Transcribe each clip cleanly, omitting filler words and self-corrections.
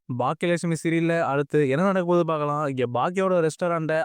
பாக்கியலட்சுமி சீரியல்ல அடுத்து என்ன நடக்க போகுது பார்க்கலாம். இங்க பாக்கியாவோட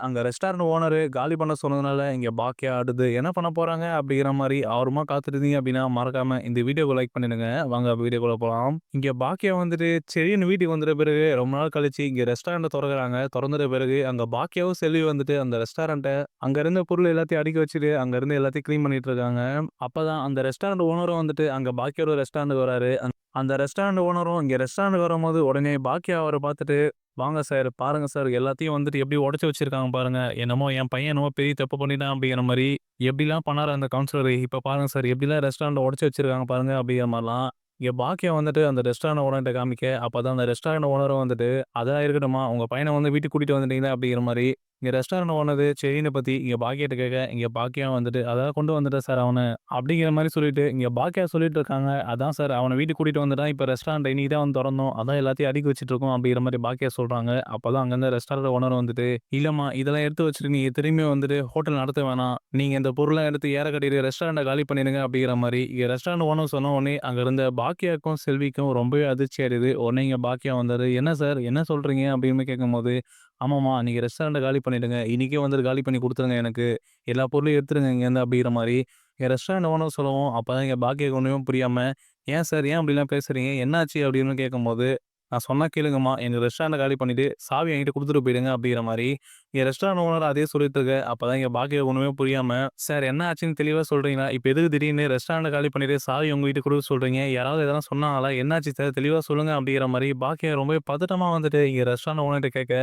அங்க ரெஸ்டாரண்ட் ஓனரு காலி பண்ண சொன்னதுனால, இங்க பாக்கியா அடுத்து என்ன பண்ண போறாங்க அப்படிங்கிற மாரி ஆர்வமா காத்துருந்தீங்க அப்படின்னா, மறக்காம இந்த வீடியோக்கு லைக் பண்ணிடுங்க. வாங்க வீடியோக்குள்ள போலாம். இங்க பாக்கியா வந்துட்டு சரின்னு வீட்டுக்கு வந்துட்ட பிறகு ரொம்ப நாள் கழிச்சு இங்க ரெஸ்டாரண்ட்ட தொறக்குறாங்க. தொறந்துட்ட பிறகு அங்க பாக்கியாவும், செல்வி வந்துட்டு அந்த ரெஸ்டாரண்ட்ட அங்க இருந்த பொருள் எல்லாத்தையும் அடுக்கி வச்சுட்டு, அங்க இருந்து எல்லாத்தையும் கிளீன் பண்ணிட்டு இருக்காங்க. அப்பதான் அந்த ரெஸ்டாரண்ட் ஓனரும் வந்துட்டு அங்க பாக்கியாவோட ரெஸ்டாரண்ட்க்கு வராரு. அந்த ரெஸ்டாரண்ட் ஓனரும் இங்க ரெஸ்டாரண்ட்க்கு வரும்போது உடனே பாக்கியா அவர பார்த்துட்டு, "வாங்க சார், பாருங்க சார் எல்லாத்தையும் வந்துட்டு எப்படி உடைச்சு வச்சிருக்காங்க பாருங்க. என்னமோ என் பையன் என்னமோ பெரிய தப்பு பண்ணிட்டான் அப்படிங்கிற மாரி எப்படிலாம் பண்ணாரு அந்த கவுன்சிலரு. இப்ப பாருங்க சார் எப்படிலாம் ரெஸ்டாரண்ட்ட உடைச்சு வச்சிருக்காங்க பாருங்க." அப்படிங்கிற மாரிலாம் இங்க பாக்கியா வந்துட்டு அந்த ரெஸ்டாரண்ட் ஓனர்ட்ட காமிக்க, அப்பதான் அந்த ரெஸ்டாரண்ட் ஓனரும் வந்துட்டு, "அதெல்லாம் இருக்கட்டும்மா, உங்க பையன வந்து வீட்டுக்கு கூட்டிட்டு வந்துட்டீங்களா?" அப்படிங்கிற மாரி இங்க ரெஸ்டாரண்ட் ஓனரு செயின பத்தி இங்க பாக்கியாட்ட கேட்க, இங்க பாக்கியா வந்துட்டு, "அதான் கொண்டு வந்துட்டேன் சார் அவன." அப்படிங்கிற மாரி சொல்லிட்டு, இங்க பாக்கியா சொல்லிட்டு இருக்காங்க. "அதான் சார் அவன வீட்டுக்கு கூட்டிட்டு வந்துட்டான். இப்ப ரெஸ்டாரண்ட் இன்னைக்கு தான் வந்து தொறந்தோம். அதான் எல்லாத்தையும் அடுக்கி வச்சுட்டு இருக்கோம்." அப்படிங்கிற மாரி பாக்கியா சொல்றாங்க. அப்பதான் அங்க இருந்த ரெஸ்டாரண்ட் ஓனர் வந்துட்டு, "இல்லம்மா இதெல்லாம் எடுத்து வச்சுட்டு நீங்க திரும்பி வந்துட்டு ஹோட்டல் நடத்த வேணாம். நீங்க இந்த பொருள்லாம் எடுத்து ஏற கட்டிட்டு ரெஸ்டாரண்ட்ட காலி பண்ணிடுங்க." அப்படிங்கிற மாரி இங்க ரெஸ்டாரண்ட் ஓனர் சொன்ன உடனே அங்க இருந்த பாக்கியாக்கும், செல்விக்கும் ரொம்பவே அதிர்ச்சி ஆயிடுது. உடனே இங்க பாக்கியா வந்தாரு. "என்ன சார் என்ன சொல்றீங்க?" அப்படின்னு கேட்கும்போது, "ஆமாம்மா நீங்க ரெஸ்டாரண்ட்ட காலி பண்ணிடுங்க. இன்னைக்கே வந்துட்டு காலி பண்ணி குடுத்துருங்க எனக்கு. எல்லா பொருளையும் எடுத்துருங்க இங்கேருந்து." அப்படிங்கிற மாரி என் ரெஸ்டாரண்ட் ஓனர் சொல்லவும், அப்பதான் எங்க பாக்கியாக்கு ஒண்ணுமே புரியாம, "ஏன் சார் ஏன் அப்படிலாம் பேசுறீங்க? என்னாச்சு?" அப்படின்னு கேட்கும்போது, "நான் சொன்னா கேளுங்கம்மா. எங்க ரெஸ்டாரண்ட்ட காலி பண்ணிட்டு சாவிய என்கிட்ட குடுத்துட்டு போயிடுங்க." அப்படிங்கிற மாரி என் ரெஸ்டாரண்ட் ஓனர் அதே சொல்லிட்டு இருக்க. அப்பதான் எங்க பாக்கியாக்கு ஒண்ணுமே புரியாம, "சார் என்ன ஆச்சுன்னு தெளிவா சொல்றீங்களா? இப்ப எதுக்கு திடீர்னு ரெஸ்டாரண்ட்ட காலி பண்ணிட்டு சாவிய உங்ககிட்ட குடுக்க சொல்றீங்க? யாராவது எதனா சொன்னாங்களா? என்னாச்சு சார்? தெளிவா சொல்லுங்க." அப்படிங்கிற மாரி பாக்கியா ரொம்பவே பதட்டமா வந்துட்டு எங்க ரெஸ்டாரண்ட் ஓனர்ட்ட கேட்க,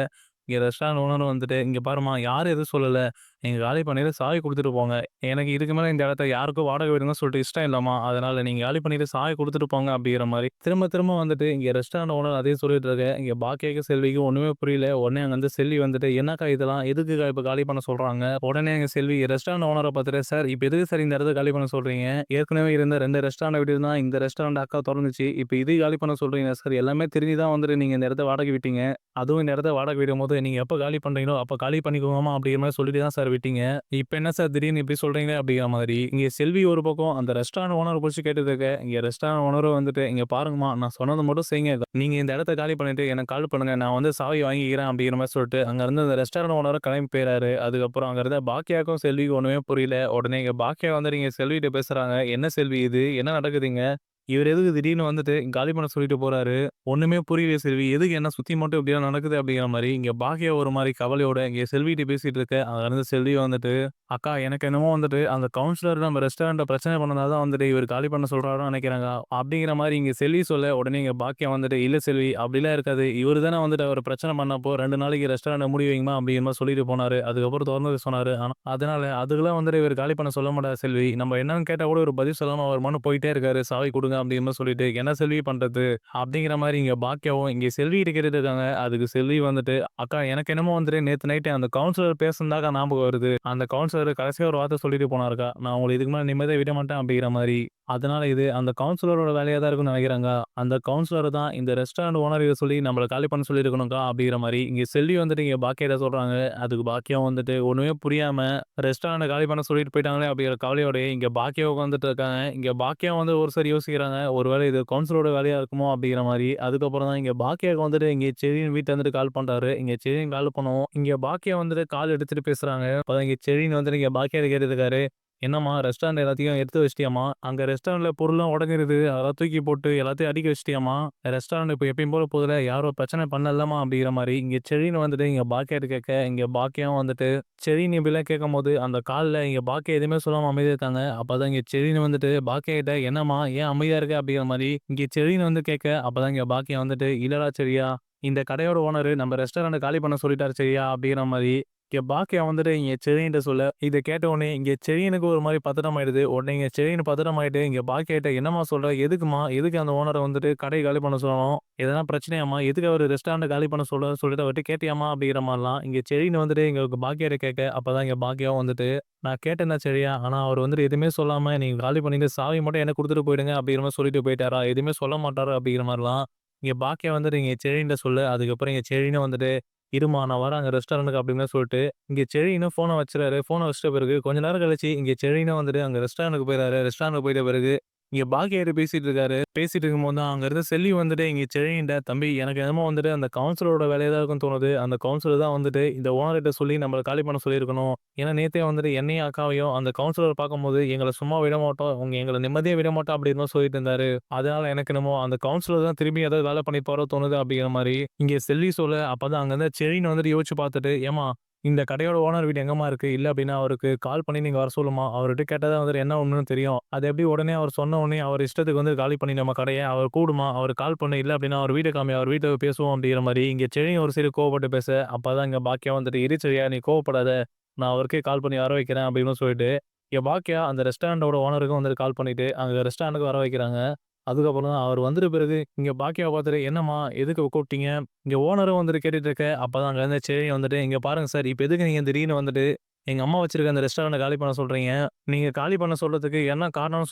இங்க ரெஸ்டாரண்ட் ஓனரும் வந்துட்டு, "இங்க பாரும்மா யாரும் எதுவும் சொல்லல. நீங்க காலி பண்ணிட்டு சாவி குடுத்துட்டு போங்க. எனக்கு இதுக்கு மேல இந்த இடத்த யாருக்கும் வாடகை விடுங்கன்னு சொல்லிட்டு இஷ்டம் இல்லம்மா. அதனால நீங்க காலி பண்ணிட்டு சாவி குடுத்துட்டு போங்க." அப்படிங்கிற மாரி திரும்ப திரும்ப வந்துட்டு இங்க ரெஸ்டாரண்ட் ஓனர் அதே சொல்லிட்டு இருக்க. இங்க பாக்கியாக்கும், செல்விக்கும் ஒண்ணுமே புரியல. உடனே அங்க வந்து செல்வி வந்துட்டு, "என்னக்கா இதெல்லாம்? எதுக்குக்கா இப்ப காலி பண்ண சொல்றாங்க?" உடனே எங்க செல்வி ரெஸ்டாரண்ட் ஓனர பார்த்துட்டு, "சார் இப்ப எதுக்கு சார் இந்த இடத்த காலி பண்ண சொல்றீங்க? ஏற்கனவே இருந்த 2 ரெஸ்டாரண்ட்ட விட்டுட்டு தான் இந்த ரெஸ்டாரண்ட் அக்கா தொறந்துச்சு. இப்ப இது காலி பண்ண சொல்றீங்களா சார்? எல்லாமே தெரிஞ்சு தான் வந்துட்டு நீங்க இந்த இடத்த வாடகை விட்டீங்க. அதுவும் இந்த இடத்த வாடகை விடும்போது, நீங்க எப்ப காலி பண்றீங்களோ, அப்ப காலி பண்ணிக்கோங்கம்மா." அப்படிங்கிற மாரி சொல்லிட்டு தான் சார் விட்டீங்க. இப்ப என்ன சார் திடீர்னு இப்படி சொல்றீங்களே அப்படிங்கிற மாதிரி. இங்க செல்வி ஒரு பக்கம் அந்த ரெஸ்டாரண்ட் ஓனர புடிச்சு கேட்டுட்டு இருக்க. இங்க ரெஸ்டாரண்ட் ஓனரும் வந்துட்டு, "இங்க பாருங்கம்மா, நான் சொன்னத மட்டும் செய்யுங்க. நீங்க இந்த இடத்த காலி பண்ணிட்டு எனக்கு கால் பண்ணுங்க. நான் வந்து சாவி வாங்கிக்கிறேன்." அப்படிங்கிற மாரி சொல்லிட்டு, அங்க இருந்து அந்த ரெஸ்டாரண்ட் ஓனரும் கிளம்பி போயிறாரு. அதுக்கப்புறம் அங்க இருந்த பாக்கியாக்கும், செல்விக்கும் ஒண்ணுமே புரியல. உடனே இங்க பாக்கியா வந்துட்டு இங்க செல்விட்ட பேசுறாங்க. "என்ன செல்வி இது? என்ன நடக்குது இங்க? இவரு எதுக்கு திடீர்னு வந்துட்டு காலி பண்ண சொல்லிட்டு போறாரு? ஒண்ணுமே புரியலையே செல்வி. எதுக்கு என்ன சுத்தி மட்டும் இப்படிலாம் நடக்குது?" அப்படிங்கிற மாரி இங்க பாக்கியா ஒரு மாரி கவலையோட இங்க செல்விட்ட பேசிட்டு இருக்க. அங்க இருந்து செல்வி வந்துட்டு, "அக்கா எனக்கு என்னமோ வந்துட்டு அந்த கவுன்சிலர் நம்ம ரெஸ்டாரண்ட்ட பிரச்சனை பண்ணனால தான் வந்துட்டு இவரு காலி பண்ண சொல்றாருன்னு நெனைக்கிறேங்க." அப்படிங்கிற மாரி இங்க செல்வி சொல்ல, உடனே இங்க பாக்கியா வந்துட்டு, "இல்ல செல்வி அப்படிலாம் இருக்காது. இவரு தானே வந்துட்டு அவர பிரச்சனை பண்ணப்போ 2 நாளைக்கு ரெஸ்டாரண்ட்ட மூடி வைங்கம்மா." அப்படிங்கிற மாரி சொல்லிட்டு போனாரு. அதுக்கப்புறம் தொறந்து சொன்னாரு. அதனால அதுக்கெல்லாம் வந்துட்டு இவரு காலி பண்ண சொல்ல மாட்டாரு செல்வி. நம்ம என்னன்னு கேட்டா கூட ஒரு பதில் சொல்லாம அவர் பாட்டுன்னு போயிட்டே இருக்காரு. "சாவி குடுங்க." அப்படிங்கிற மாரி சொல்லிட்டு, "என்ன செல்வி பண்றது?" அப்படிங்கிற மாரி இங்க பாக்கியாவும் இங்க செல்விகிட்ட கேட்டுட்டு இருக்காங்க. அதுக்கு செல்வி வந்துட்டு, "அக்கா எனக்கு என்னமோ வந்துட்டு நேத்து நைட்டு அந்த கவுன்சிலர் பேசுனதுதாக்கா ஞாபகம் வருது. அந்த கவுன்சிலர் கடைசியா ஒரு வார்த்தை சொல்லிட்டு போனாருக்கா. நான் உங்கள இதுக்கு மேல நிம்மதியா விட மாட்டேன்." அப்படிங்கிற மாரி. அதனால இது அந்த கவுன்சிலரோட வேலையா தான் இருக்கும்னு நெனைக்கிறேன்க்கா. அந்த கவுன்சிலர் தான் இந்த ரெஸ்டாரண்ட் ஓனர் இத சொல்லி நம்மள காலி பண்ண சொல்லியிருக்கணும்க்கா அப்படிங்கிற மாரி இங்க செல்வி வந்துட்டு இங்க பாக்கியாட்ட சொல்றாங்க. அதுக்கு பாக்கியா வந்துட்டு ஒண்ணுமே புரியாம ரெஸ்டாரண்ட்ட காலி பண்ண சொல்லிட்டு போயிட்டாங்களே அப்படிங்கிற கவலையோடயே இங்க பாக்கியா உட்காந்துட்டு இருக்காங்க. இங்க பாக்கியா வந்து ஒரு சாரி யோசிக்கிறாங்க. ஒருவேளை இது கவுன்சிலரோட வேலையா இருக்குமோ அப்படிங்கிற மாரி. அதுக்கப்புறம் தான் இங்க பாக்கியாக்கு வந்துட்டு இங்க செரின் வீட்ல இருந்துட்டு கால் பண்றாரு. இங்க செரின் கால் பண்ணவும், இங்க பாக்கியா வந்துட்டு கால் எடுத்துட்டு பேசுறாங்க. அப்பதான் இங்க செரின் வந்துட்டு இங்க பாக்கியாட்ட கேட்டுட்டு இருக்காரு. "என்னம்மா ரெஸ்டாரண்ட் எல்லாத்தையும் எடுத்து வச்சுட்டியாம்மா? அங்க ரெஸ்டாரண்ட்ல பொருள்லாம் உடைஞ்சிருது. அதெல்லாம் தூக்கி போட்டு எல்லாத்தையும் அடுக்கி வச்சுட்டியாம்மா? ரெஸ்டாரண்ட் இப்ப எப்பயும் போல போகுதுல்ல. யாரும் பிரச்சனை பண்ணலல்லம்மா?" அப்படிங்கிற மாரி இங்க செரின் வந்துட்டு இங்க பாக்கியாட்ட கேட்க, இங்க பாக்கியாவும் வந்துட்டு செரின் இப்படிலாம் கேட்கும்போது, அந்த கால்ல இங்க பாக்கியா எதுவுமே சொல்லாம அமைதியா இருக்காங்க. அப்பதான் இங்க செரின் வந்துட்டு பாக்கியா கிட்ட, "என்னம்மா ஏன் அமைதியா இருக்க?" அப்படிங்கிற மாரி இங்க செரின் வந்து கேட்க, அப்பதான் இங்க பாக்கியா வந்துட்டு, "இல்லடா செரியா, இந்த கடையோட ஓனரு நம்ம ரெஸ்டாரண்ட்ட காலி பண்ண சொல்லிட்டாரு செரியா." அப்படிங்கிற மாரி இங்க பாக்கியா வந்துட்டு இங்க செரின்ட்ட சொல்ல, இத கேட்ட உடனே இங்க செரினுக்கு ஒரு மாரி பதட்டமாயிடுது. உடனே இங்க செரின் பதட்டமாயிட்டு இங்க பாக்கியா கிட்ட, "என்னம்மா சொல்ற? எதுக்கும்மா? எதுக்கு அந்த ஓனர வந்துட்டு கடைய காலி பண்ண சொல்லணும்? எதனா பிரச்சனையாம்மா? எதுக்கு அவரு ரெஸ்டாரண்ட்ட காலி பண்ண சொல்லிட்டு அவர்ட்ட கேட்டியாம்மா?" அப்படிங்கிற மாரிலாம் இங்க செரின் வந்துட்டு இங்க பாக்கியாட்ட கேட்க, அப்பதான் இங்க பாக்கியாவும் வந்துட்டு, "நான் கேட்டேன் தான் செரியா. ஆனா அவரு வந்துட்டு எதுவுமே சொல்லாம நீங்க காலி பண்ணிட்டு சாவி மட்டும் எனக்கு குடுத்துட்டு போயிடுங்க அப்படிங்கிற மாரி சொல்லிட்டு போயிட்டாரா? எதுவுமே சொல்ல மாட்டாரு." அப்படிங்கிற மாரிலாம் இங்க பாக்கியா வந்துட்டு இங்க செரின்ட்ட சொல்ல, அதுக்கப்புறம் இங்க செரினும் வந்துட்டு, "இரும்மா நான் வரேன் அங்க ரெஸ்டாரண்ட்டுக்கு." அப்படின்னு சொல்லிட்டு இங்க செரினும் ஃபோன வச்சுறாரு. ஃபோன வச்சுட்ட பிறகு கொஞ்ச நேரம் கழிச்சு இங்க செரினும் வந்துட்டு அங்க ரெஸ்டாரண்ட்டுக்கு போயிறாரு. ரெஸ்டாரண்ட்டுக்கு போயிட்ட பிறகு இங்க பாக்கியாரு பேசிட்டு இருக்காரு. பேசிட்டு இருக்கும்போது தான் அங்க இருந்த செல்வி வந்துட்டு இங்க செழியன்ட்ட, "தம்பி எனக்கு என்னமோ வந்துட்டு அந்த கவுன்சிலரோட வேலையா தான் இருக்கும்னு தோணுது. அந்த கவுன்சிலர் தான் வந்துட்டு இந்த ஓனர்கிட்ட சொல்லி நம்மள காலி பண்ண சொல்லியிருக்கணும். ஏன்னா நேத்தே வந்துட்டு என்னையும் அக்காவையும் அந்த கவுன்சிலர் பார்க்கும்போது எங்கள சும்மா விட மாட்டோம். எங்கள நிம்மதியா விட மாட்டோம் அப்படின்னு தான் சொல்லிட்டு இருந்தாரு. அதனால எனக்கு என்னமோ அந்த கவுன்சிலர் தான் திரும்பி ஏதாவது வேலை பண்ணியிருப்பாரோ தோணுது" அப்படிங்கிற மாரி இங்க செல்வி சொல்ல, அப்பதான் அங்க இருந்த செழியன் வந்துட்டு யோசிச்சு பார்த்துட்டு, "ஏம்மா இந்த கடையோட ஓனர் வீடு எங்கம்மா இருக்கு? இல்ல அப்டின்னா அவருக்கு கால் பண்ணி நீங்க வர சொல்லும்மா. அவர்ட்ட கேட்டா தான் வந்துட்டு என்ன ஒண்ணுன்னு தெரியும். அது எப்டி உடனே அவர் சொன்ன உடனே அவர் இஷ்டத்துக்கு வந்து காலி பண்ணிடணுமா கடைய? அவர் கூடுமா? அவருக்கு கால் பண்ணு. இல்ல அப்டின்னா அவர் வீட காமி. அவர் வீட்ல பேசுவோம் அப்டிங்கிற மாரி இங்க செழியன் ஒரு சைடு கோவப்பட்டு பேச, அப்பதான் இங்க பாக்கியா வந்துட்டு இரு செழியா நீ கோவப்படாத. நான் அவருக்கே கால் பண்ணி வர வைக்கிறேன் அப்டின்னு சொல்லிட்டு, இங்க பாக்கியா அந்த ரெஸ்டாரண்டோட ஓனருக்கும் வந்துட்டு கால் பண்ணிட்டு, அங்க ரெஸ்டாரண்ட்க்கு வர வைக்கிறாங்க. அதுக்கப்புறம் தான் அவர் வந்துட்ட பிறகு, இங்க பாக்கியாவ பார்த்துட்டு, "என்னம்மா? எதுக்கு கூப்பிட்டீங்க?" இங்க ஓனரும் வந்துட்டு கேட்டுட்டு இருக்க, அப்பதான் அங்க இருந்த செழியன் வந்துட்டு, "இங்க பாருங்க சார், இப்ப எதுக்கு நீங்க திடீர்னு வந்துட்டு எங்க அம்மா வச்சிருக்க அந்த ரெஸ்டாரண்ட்ட காலி பண்ண சொல்றீங்க? நீங்க காலி பண்ண சொல்றதுக்கு என்ன காரணம்னு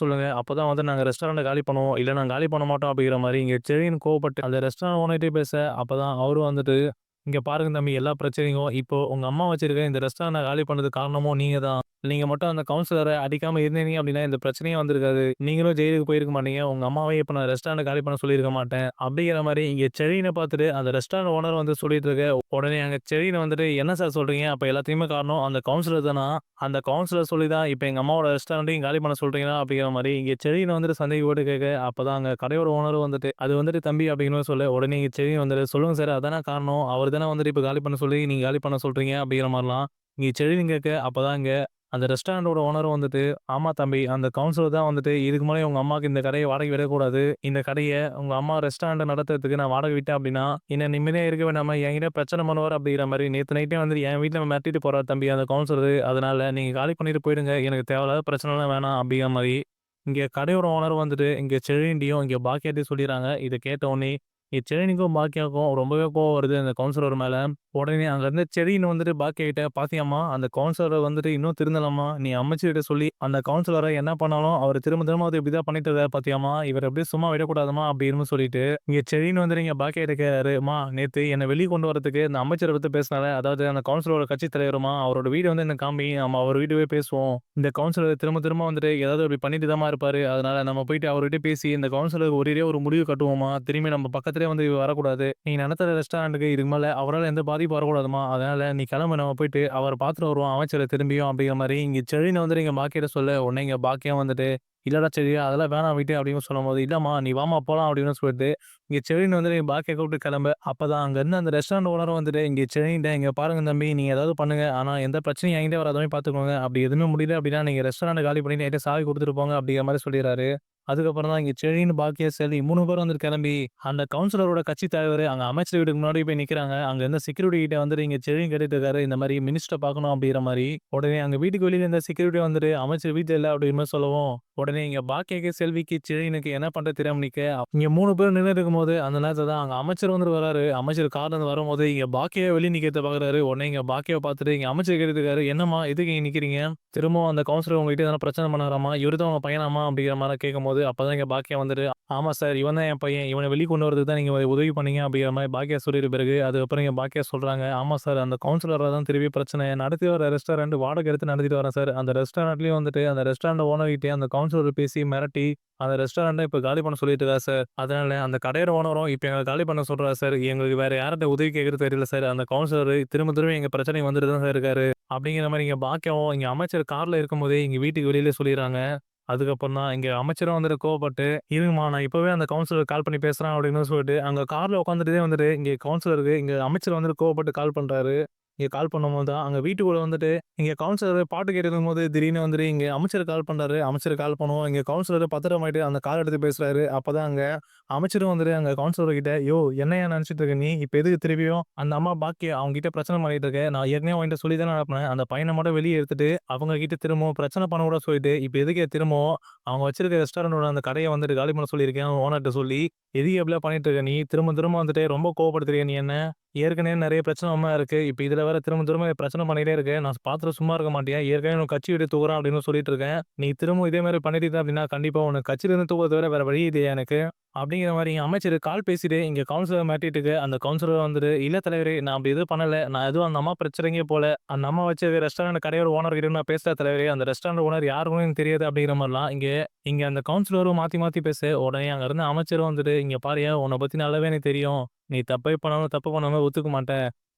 சொல்லுங்க. அப்பதான் வந்து நாங்க ரெஸ்டாரண்ட்ட காலி பண்ணுவோம். இல்ல நாங்க காலி பண்ண மாட்டோம்." அப்படிங்கிற மாரி இங்க செழியன் கோவப்பட்டு அந்த ரெஸ்டாரண்ட் ஓனர்ட்டயே பேச, அப்பதான் அவரும் வந்துட்டு, "இங்க பாருங்க தம்பி, எல்லா பிரச்சனையும் இப்போ உங்க அம்மா வச்சிருக்க இந்த ரெஸ்டாரண்ட்ட காலி பண்ணதுக்கு காரணமும் நீங்க தான். நீங்க மட்டும் அந்த கவுன்சிலர அடிக்காம இருந்தீங்க அப்படின்னா, இந்த பிரச்சனையே வந்திருக்காது. நீங்களும் ஜெயிலுக்கு போயிருக்க மாட்டீங்க. உங்க அம்மாவையும் இப்ப நான் ரெஸ்டாரண்ட்ட காலி பண்ண சொல்லியிருக்க மாட்டேன்." அப்படிங்கிற மாரி இங்க செழியன பார்த்துட்டு அந்த ரெஸ்டாரண்ட் ஓனர் வந்து சொல்லிட்டு இருக்க, உடனே அங்க செழியன் வந்துட்டு, "என்ன சார் சொல்றீங்க? அப்ப எல்லாத்துக்குமே காரணம் அந்த கவுன்சிலர் தானா? அந்த கவுன்சிலர் சொல்லி தான் இப்ப எங்க அம்மாவோட ரெஸ்டாரண்ட்டையும் காலி பண்ண சொல்றீங்களா?" அப்படிங்கிற மாரி இங்க செழியன் வந்துட்டு சந்தேகப்பட்டு கேட்க, அப்பதான் அங்க கடையோட ஓனரும் வந்துட்டு, "அது வந்துட்டு தம்பி" அப்படிங்கிற மாரி சொல்ல, உடனே இங்க செழியன் வந்துட்டு, "சொல்லுங்க சார் அதானே காரணம். அவரு தானே வந்துட்டு இப்ப காலி பண்ண சொல்லி நீங்க காலி பண்ண சொல்றீங்க." அப்படிங்கிற மாரிலாம் இங்க செழியன் கேட்க, அப்பதான் இங்க அந்த ரெஸ்டாரண்டோட ஓனரும் வந்துட்டு, "ஆமா தம்பி, அந்த கவுன்சிலர் தான் வந்துட்டு இதுக்கு முன்னாடி உங்க அம்மாக்கு இந்த கடைய வாடகை விடக்கூடாது. இந்த கடைய உங்க அம்மா ரெஸ்டாரண்ட்ட நடத்துறதுக்கு நான் வாடகை விட்டேன் அப்டின்னா, என்ன நிம்மதியா இருக்க விடாம என்கிட்ட பிரச்சனை பண்ணுவாரு." அப்படிங்கிற மாரி நேத்து நைட்டே வந்துட்டு என் வீட்ல மிரட்டிட்டு போறாரு தம்பி அந்த கவுன்சிலரு. அதனால நீங்க காலி பண்ணிட்டு போயிடுங்க. எனக்கு தேவையில்லாத பிரச்சனைலாம் வேணாம் அப்படிங்கிற மாரி, இங்க கடையோட ஓனர் வந்துட்டு இங்க செழியன்ட்டயும், இங்க பாக்கியாட்டயும் சொல்லிர்றாங்க. இத கேட்ட உடனே இங்க செழியனுக்கும், பாக்கியாவுக்கும் ரொம்பவே கோவம் வருது அந்த கவுன்சிலர் மேல. உடனே அங்க இருந்த செழியன் வந்துட்டு பாக்கியா கிட்ட, "பாத்தியாம்மா அந்த கவுன்சிலர வந்துட்டு இன்னும் திருந்தலம்மா. நீ அம்மச்சிகிட்ட சொல்லி அந்த கவுன்சிலர என்ன பண்ணாலும் அவரு திரும்ப திரும்ப வந்து இப்படிதான் பண்ணிட்டு இருக்காரு பாத்தியாம்மா. இவர அப்படியே சும்மா விடக்கூடாதும்மா." அப்படின்னு சொல்லிட்டு இங்க செழியன் வந்துட்டு இங்க பாக்கியா கிட்ட கேட்கிறாரு, "அம்மா நேத்து என்ன வெளிய கொண்டு வரதுக்கு இந்த அமைச்சர பத்தி பேசினார்ல, அதாவது அந்த கவுன்சிலரோட கட்சி தலைவருமா, அவரோட வீடு வந்து எனக்கு காமி. நம்ம அவர் வீடு போய் பேசுவோம். இந்த கவுன்சிலர் திரும்ப திரும்ப வந்துட்டு ஏதாவது இப்படி பண்ணிட்டு தாம்மா இருப்பாரு. அதனால நம்ம போயிட்டு அவர்கிட்ட பேசி இந்த கவுன்சிலருக்கு ஒரேடியா ஒரு முடிவு கட்டுவோம்மா. திரும்பி நம்ம பக்கத்திலேயே வந்து இவர் வரக்கூடாது. நீ நடத்துற ரெஸ்டாரண்ட்க்கு இதுக்கு மேல அவரால எந்த பாதிப்பும் வரக்கூடாதும்மா. அதனால நீ கிளம்பு, நம்ம போயிட்டு அவர பார்த்துட்டு வருவோம் அமைச்சர திரும்பியும்." அப்படிங்கிற மாரி இங்க செழியன் வந்துட்டு இங்க பாக்கியாட்ட சொல்ல, உடனே இங்க பாக்கியா வந்துட்டு, "இல்லடா செழியா அதெல்லாம் வேணாம் விடு." அப்படின்னு சொல்லும்போது, "இல்லம்மா நீ வாம்மா போலாம்." அப்படின்னு சொல்லிட்டு இங்க செழியன் வந்துட்டு எங்க பாக்கிய கூப்பிட்டு கிளம்ப, அப்பதான் அங்க இருந்த அந்த ரெஸ்டாரண்ட் ஓனரும் வந்துட்டு இங்க செழியன்ட்ட, "இங்க பாருங்க தம்பி, நீங்க ஏதாவது பண்ணுங்க. ஆனா எந்த பிரச்சனையும் என்கிட்ட வராத மாரி பார்த்துக்கோங்க. அப்படி எதுவுமே முடியல அப்படின்னா, நீங்க ரெஸ்டாரண்ட்ட காலி பண்ணிட்டு என்கிட்ட சாவி குடுத்துட்டு போங்க." அப்படிங்கிற மாரி சொல்லிர்றாரு. அதுக்கப்புறம் தான் இங்க செழியன், பாக்கியா, செல்வி 3 பேரும் வந்துட்டு கிளம்பி, அந்த கவுன்சிலரோட கட்சி தலைவரு அங்க அமைச்சர் வீட்டுக்கு முன்னாடி போய் நிக்கிறாங்க. அங்க இருந்த செக்யூரிட்டி கிட்ட வந்துட்டு இங்க செழியன் கேட்டுட்டு இருக்காரு, இந்த மாரி மினிஸ்டர பார்க்கணும் அப்படிங்கிற மாரி. உடனே அங்க வீட்டுக்கு வெளியில இருந்த செக்யூரிட்டி வந்துட்டு, "அமைச்சர் வீட்ல இல்ல." அப்படிங்கிற மாரி சொல்லவும், உடனே இங்க பாக்கியாக்கு, செல்விக்கு, செழியனுக்கு என்ன பண்றது தெரியாம நிக்க, இங்க 3 பேரும் நின்னுட்டு இருக்கும்போது, அந்த நேரத்துல தான் அங்க அமைச்சர் வந்துட்டு வராரு. அமைச்சர் கார்ல இருந்து வரும்போது, இங்க பாக்கியா வெளிய நிக்கிறத பார்க்குறாரு. உடனே இங்க பாக்கியாவ பார்த்துட்டு இங்க அமைச்சர் கேட்டுட்டு இருக்காரு, "என்னம்மா எதுக்கு இங்க நிக்கிறீங்க? திரும்பவும் அந்த கவுன்சிலர் உங்ககிட்ட எதனா பிரச்சனை பண்ணாராமா? இவரு தான் உங்க பையனாம்மா?" அப்படிங்கிற மாரி கேட்கும்போது, அப்பதான் இங்க பாக்கியா வந்துட்டு, "ஆமா சார், இவன் தான் என் பையன். இவன வெளிய கொண்டு வரதுக்கு தான் நீங்க உதவி பண்ணீங்க." அப்படிங்கிற மாரி பாக்கியா சொல்லிட்ட பிறகு, அதுக்கப்புறம் இங்க பாக்கியா சொல்றாங்க, "ஆமா சார், அந்த கவுன்சிலரால தான் திருப்பி பிரச்சனை. நடத்தி வர ரெஸ்டாரண்ட் வாடகை எடுத்து நடத்திட்டு வரேன் சார். அந்த ரெஸ்டாரண்ட்லயும் வந்துட்டு அந்த ரெஸ்டாரண்ட் ஓனர் கிட்டயும் அந்த கவுன்சிலர் பேசி மிரட்டி, அந்த ரெஸ்டாரண்ட்ட இப்ப காலி பண்ண சொல்லிட்டு இருக்காரு சார். அதனால அந்த கடையோட ஓனரும் இப்ப எங்கள காலி பண்ண சொல்றாரு சார். எங்களுக்கு வேற யார்ட்ட உதவி கேட்கறது தெரியல சார். அந்த கவுன்சிலரு திரும்ப திரும்ப எங்க பிரச்சனைக்கு வந்துட்டு தான் சார் இருக்காரு." அப்படிங்கிற மாரி இங்க பாக்கியாவும், இங்க அமைச்சர் கார்ல இருக்கும்போதே எங்க வீட்டுக்கு வெளியில சொல்லிர்றாங்க. அதுக்கப்புறம் தான் இங்க அமைச்சரும் வந்துட்டு கோவப்பட்டு, "இருங்கம்மா நான் இப்பவே அந்த கவுன்சிலருக்கு கால் பண்ணி பேசுறேன்." அப்படின்னு சொல்லிட்டு, அங்க கார்ல உட்காந்துட்டே வந்துட்டு இங்க கவுன்சிலருக்கு இங்க அமைச்சர் வந்துட்டு கோவப்பட்டு கால் பண்றாரு. இங்க கால் பண்ணும்போது தான், அங்க வீட்டுக்குள்ள வந்துட்டு இங்க கவுன்சிலர் பாட்டு கேட்டுட்டு இருக்கும்போது, திடீர்னு வந்துட்டு இங்க அமைச்சர் கால் பண்றாரு. அமைச்சர் கால் பண்ணவும், இங்க கவுன்சிலர் பதட்டமாயிட்டு அந்த கால் எடுத்து பேசுறாரு. அப்பதான் அங்க அமைச்சரும் வந்துட்டு அங்க கவுன்சிலர் கிட்ட, "யோவ் என்னய்யா நெனச்சுட்டு இருக்க நீ? இப்ப எதுக்கு திரும்பியும் அந்த அம்மா பாக்கியா அவங்ககிட்ட பிரச்சனை பண்ணிட்டு இருக்க? நான் ஏற்கனவே உன்கிட்ட சொல்லி தானே அனுப்புனேன். அந்த பையன மட்டும் வெளிய எடுத்துட்டு, அவங்க கிட்ட திரும்பவும் பிரச்சனை பண்ண கூட சொல்லிட்டு, இப்ப எதுக்கு திரும்பவும் அவங்க வச்சிருக்க ரெஸ்டாரண்டோட அந்த கடைய வந்துட்டு காலி பண்ண சொல்லியிருக்கேன் ஓனர்ட்ட சொல்லி." எதுக்கு இப்படிலாம் பண்ணிட்டு இருக்க நீ? திரும்ப திரும்ப வந்துட்டு ரொம்ப கோவப்படுத்துறிய நீ என்ன? ஏற்கனவே நெறைய பிரச்சனை இருக்கு. இப்ப இதுல வேற திரும்ப திரும்ப பிரச்சனை பண்ணிட்டே இருக்க. நான் பார்த்துட்டு சும்மா இருக்க மாட்டியா? ஏற்கனவே உன்ன கட்சி விட்டு தூக்குறேன் அப்படின்னு சொல்லிட்டு இருக்கேன். நீ திரும்பவும் இதே மாரி பண்ணிட்டு இருந்த அப்படின்னா, கண்டிப்பா உன்ன கட்சியிலிருந்து தூக்குறத தவிர வேற வழி இல்லையா எனக்கு? அப்படிங்கிற மாரி அமைச்சர் கால் பேசிட்டு இங்க கவுன்சிலர மிரட்டிட்டு இருக்கு. அந்த கவுன்சிலர் வந்துட்டு, "இல்ல தலைவரே நான் அப்படி எதுவும் பண்ணல. நான் எதுவும் அந்த அம்மா பிரச்சனைக்கே போல. அந்த அம்மா வச்ச ரெஸ்டாரண்ட் கடையோட ஓனர் கிட்ட நான் பேசுறேன் தலைவரே. அந்த ரெஸ்டாரண்ட் ஓனர் யாருன்னு எனக்கு தெரியாது." அப்படிங்கிற மாரிலாம் இங்க இங்க அந்த கவுன்சிலரும் மாத்தி மாத்தி பேச, உடனே அங்க இருந்த அமைச்சரும் வந்துட்டு, "இங்க பாருய்யா உன்ன பத்தி நல்லாவே எனக்கு தெரியும். நீ தப்பே பண்ணாலும் தப்பு பண்ணாம ஒத்துக்க மாட்ட.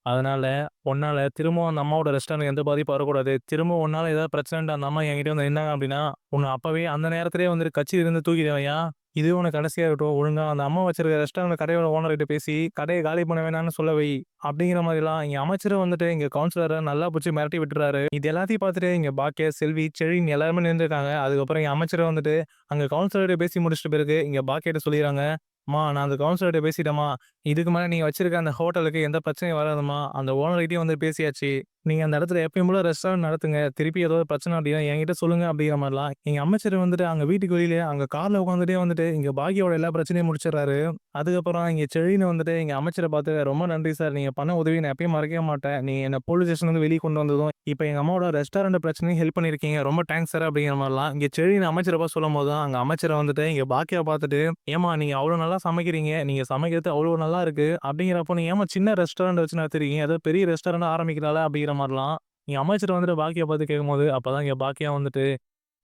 அதனால உன்னால திரும்பவும் அந்த அம்மாவோட ரெஸ்டாரண்ட்க்கு எந்த பாதிப்பும் வரக்கூடாது. திரும்பவும் உன்னால ஏதாவது பிரச்சனைன்ட்டு அந்த அம்மா என்கிட்ட வந்து நின்னாங்க அப்படின்னா, உன்ன அப்பவே அந்த நேரத்திலேயே வந்துட்டு கட்சியிலிருந்து தூக்கிடுவேன்யா. இதுவே உனக்கு கடைசியா இருக்கட்டும். ஒழுங்கா அந்த அம்மா வச்சிருக்க ரெஸ்டாரண்ட் கடையோட ஓனர்கிட்ட பேசி, கடைய காலி பண்ண வேணாம்னு சொல்ல வை." அப்படிங்கிற மாரிலாம் இங்க அமைச்சரும் வந்துட்டு இங்க கவுன்சிலர நல்லா புடிச்சு மிரட்டி விட்டுறாரு. இது எல்லாத்தையும் பார்த்துட்டு இங்க பாக்கிய, செல்வி, செழின்னு எல்லாருமே நின்னுட்டாங்க. அதுக்கப்புறம் இங்க அமைச்சரும் வந்துட்டு அங்க கவுன்சிலர்ட்ட பேசி முடிச்சிட்ட பிறகு இங்க பாக்கியாட்ட சொல்லிர்றாங்க. "அம்மா நான் அந்த கவுன்சிலர்ட்ட பேசிட்டேன்ம்மா. இதுக்கு மேல நீங்க வச்சிருக்க அந்த ஹோட்டலுக்கு எந்த பிரச்சனையும் வராதும்மா. அந்த ஓனர்கிட்டயும் வந்து பேசியாச்சு. நீங்க அந்த இடத்துல எப்பயும் போல ரெஸ்டாரண்ட் நடத்துங்க. திருப்பி ஏதாவது பிரச்சனை அப்படின்னா என்கிட்ட சொல்லுங்க." அப்படிங்கிற மாரிலாம் எங்க அமைச்சர் வந்துட்டு அங்க வீட்டுக்கு வெளியில அங்க கார்ல உட்காந்துட்டே வந்துட்டு இங்க பாக்கியாவோட எல்லா பிரச்சனையும் முடிச்சிடுறாரு. அதுக்கப்புறம் இங்க செழின்னு வந்துட்டு எங்க அமைச்சர பார்த்து, "ரொம்ப நன்றி சார். நீங்க பண்ண உதவிய நான் எப்பயும் மறக்கவே மாட்டேன். நீங்க என்ன போலீஸ் ஸ்டேஷன்லருந்து வெளிய கொண்டு வந்ததும், இப்ப எங்க அம்மாவோட ரெஸ்டாரண்ட் பிரச்சனையும் ஹெல்ப் பண்ணியிருக்கீங்க. ரொம்ப தேங்க்ஸ் சார்." அப்படிங்கிற மாரிலாம் இங்க செழின்னு அமைச்சர பார்த்து சொல்லும்போது தான், அங்க அமைச்சர வந்துட்டு இங்க பாக்கியாவ பார்த்துட்டு, "ஏம்மா நீங்க அவ்வளோ நல்லா சமைக்கிறீங்க. நீங்க சமைக்கிறது அவ்வளோ நல்லா இருக்கு. அப்படிங்கிறப்போ நீங்க ஏம்மா சின்ன ரெஸ்டாரண்ட் வச்சு நடத்துறீங்க? ஏதோ பெரிய ரெஸ்டாரண்டா ஆரம்பிக்கலாம்ல." அப்படிங்கிற மாரிலாம் எங்க அமைச்சர் வந்துட்டு பாக்கியாவ பார்த்து கேட்கும்போது, அப்பதான் இங்க பாக்கியா வந்துட்டு,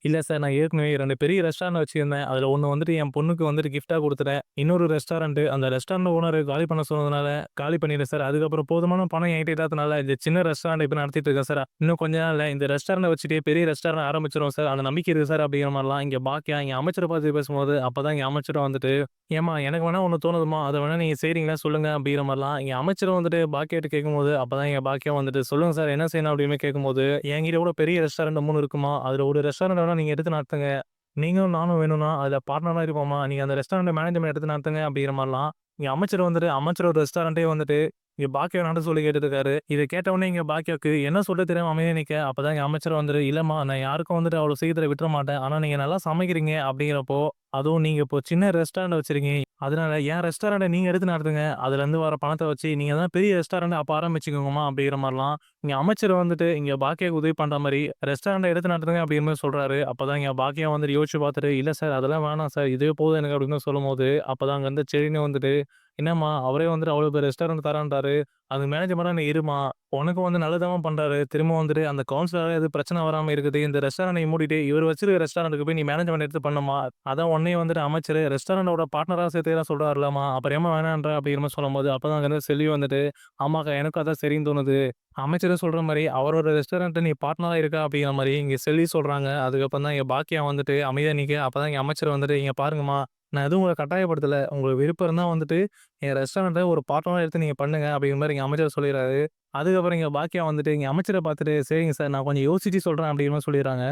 "இல்ல சார். நான் ஏற்கனவே 2 பெரிய ரெஸ்டாரண்ட் வச்சிருந்தேன். அதுல ஒண்ணு வந்துட்டு என் பொண்ணுக்கு வந்துட்டு கிஃப்ட்டா குடுத்துட்டேன். இன்னொரு ரெஸ்டாரண்ட் அந்த ரெஸ்டாரண்ட் ஓனர் காலி பண்ண சொன்னதுனால காலி பண்ணிட்டேன் சார். அதுக்கப்புறம் போதுமான பணம் என்கிட்ட இல்லாதனால இந்த சின்ன ரெஸ்டாரண்ட் இப்ப நடத்திட்டு இருக்கேன் சார். இன்னும் கொஞ்ச நாள்ல இந்த ரெஸ்டாரண்ட்ட வச்சுட்டே பெரிய ரெஸ்டாரண்ட் ஆரம்பிச்சுருவோம் சார். அந்த நம்பிக்கை இருக்கு சார்." அப்படிங்கிற மாரிலாம் இங்க பாக்கியா இங்க அமைச்சர பார்த்து பேசும்போது, அப்பதான் இங்க அமைச்சரும் வந்துட்டு, "ஏம்மா எனக்கு வேணா ஒண்ணு தோணுதும்மா. அத வேணா நீங்க செய்றீங்களா சொல்லுங்க." அப்படிங்கிற மாரிலாம் இங்க அமைச்சரும் வந்துட்டு பாக்கியாட்ட கேட்கும்போது, அப்பதான் இங்க பாக்கியா வந்துட்டு, "சொல்லுங்க சார் என்ன செய்யணும்?" அப்படின்னு கேட்கும்போது, "என்கிட்ட கூட பெரிய ரெஸ்டாரண்ட் 3 இருக்குமா. அதுல ஒரு ரெஸ்டாரண்ட் வேணா நீங்க எடுத்து நடத்துங்க. நீங்களும் நானும் வேணும்னா அதுல பார்ட்னரா இருப்போம்மா. நீங்க அந்த ரெஸ்டாரண்ட் மேனேஜ்மென்ட் எடுத்து நடத்துங்க." அப்படிங்கிற மாரிலாம் இங்க அமைச்சர் வந்துட்டு அமைச்சரோட ரெஸ்டாரண்ட்டே வந்துட்டு இங்க பாக்கியாவ நடத்த சொல்லி கேட்டுட்டு இருக்காரு. இத கேட்ட உடனே இங்க பாக்கியாவுக்கு என்ன சொல்றது தெரியாம அமைதியா நிக்க, அப்பதான் எங்க அமைச்சர் வந்துட்டு, "இல்லம்மா நான் யாருக்கும் வந்துட்டு அவ்வளோ சீக்கிரத்துல விட்டுற மாட்டேன். ஆனா நீங்க நல்லா சமைக்கிறீங்க அப்படிங்கிறப்போ, அதுவும் நீங்க இப்போ சின்ன ரெஸ்டாரண்ட் வச்சிருக்கீங்க. அதனால என் ரெஸ்டாரண்ட்ட நீங்க எடுத்து நடத்துங்க. அதுலேருந்து வர பணத்த வச்சு நீங்க தான் பெரிய ரெஸ்டாரண்ட் அப்ப ஆரம்பிச்சுக்கோங்கம்மா." அப்படிங்கிற மாரிலாம் இங்க அமைச்சர் வந்துட்டு இங்க பாக்கியாவுக்கு உதவி பண்ற மாரி, "ரெஸ்டாரண்ட்ட எடுத்து நடத்துங்க." அப்படிங்கிற மாரி சொல்றாரு. அப்பதான் இங்க பாக்கியா வந்துட்டு யோசிச்சு பார்த்துட்டு, "இல்ல சார் அதெல்லாம் வேணாம் சார். இதுவே போதும் எனக்கு." அப்படின்னு சொல்லும்போது, அப்பதான் அங்க இருந்த செழின்னு வந்துட்டு, "என்னம்மா அவரே வந்துட்டு அவ்வளோ பெரிய ரெஸ்டாரண்ட் தரேன்றாரு. அது மேனேஜ்மென்ட்டா நீ இரும்மா. உனக்கும் வந்து நல்லது தாம்மா பண்றாரு. திரும்ப வந்துட்டு அந்த கவுன்சிலரால எதுவும் பிரச்சனை வராம இருக்குது. இந்த ரெஸ்டாரண்ட்ட நீ மூடிட்டு, இவரு வச்சிருக்க ரெஸ்டாரண்ட்க்கு போய் நீ மேனேஜ்மென்ட் எடுத்து பண்ணும்மா. அதான் உன்னையும் வந்துட்டு அமைச்சரு ரெஸ்டாரண்டோட பார்ட்னரா சேர்த்துக்கிறேன்னு சொல்றாருல்லம்மா. அப்புறம் ஏம்மா வேணான்ற?" அப்படிங்கிற மாரி சொல்லும்போது, அப்பதான் அங்க இருந்த செல்வி வந்துட்டு, "ஆமாக்கா எனக்கும் அதான் சரின்னு தோணுது. அமைச்சரும் சொல்ற மாரி அவரோட ரெஸ்டாரண்ட்ல நீ பார்ட்னரா இருக்க." அப்படிங்கிற மாரி இங்க செல்வி சொல்றாங்க. அதுக்கப்புறம் தான் இங்க பாக்கியா வந்துட்டு அமைதியா நிக்க, அப்பதான் இங்க அமைச்சர் வந்துட்டு, "இங்க பாருங்கம்மா, நான் எதுவும் உங்கள கட்டாயப்படுத்தல. உங்களுக்கு விருப்பம் இருந்தா வந்துட்டு என் ரெஸ்டாரண்ட்ட ஒரு பார்ட்னரா எடுத்து நீங்க பண்ணுங்க." அப்படிங்கிற மாரி எங்க அமைச்சர் சொல்லிறாரு. அதுக்கப்புறம் இங்க பாக்கியா வந்துட்டு இங்க அமைச்சர பார்த்துட்டு, "சரிங்க சார் நான் கொஞ்சம் யோசிச்சு சொல்றேன்." அப்படிங்கிற மாரி சொல்லிர்றாங்க.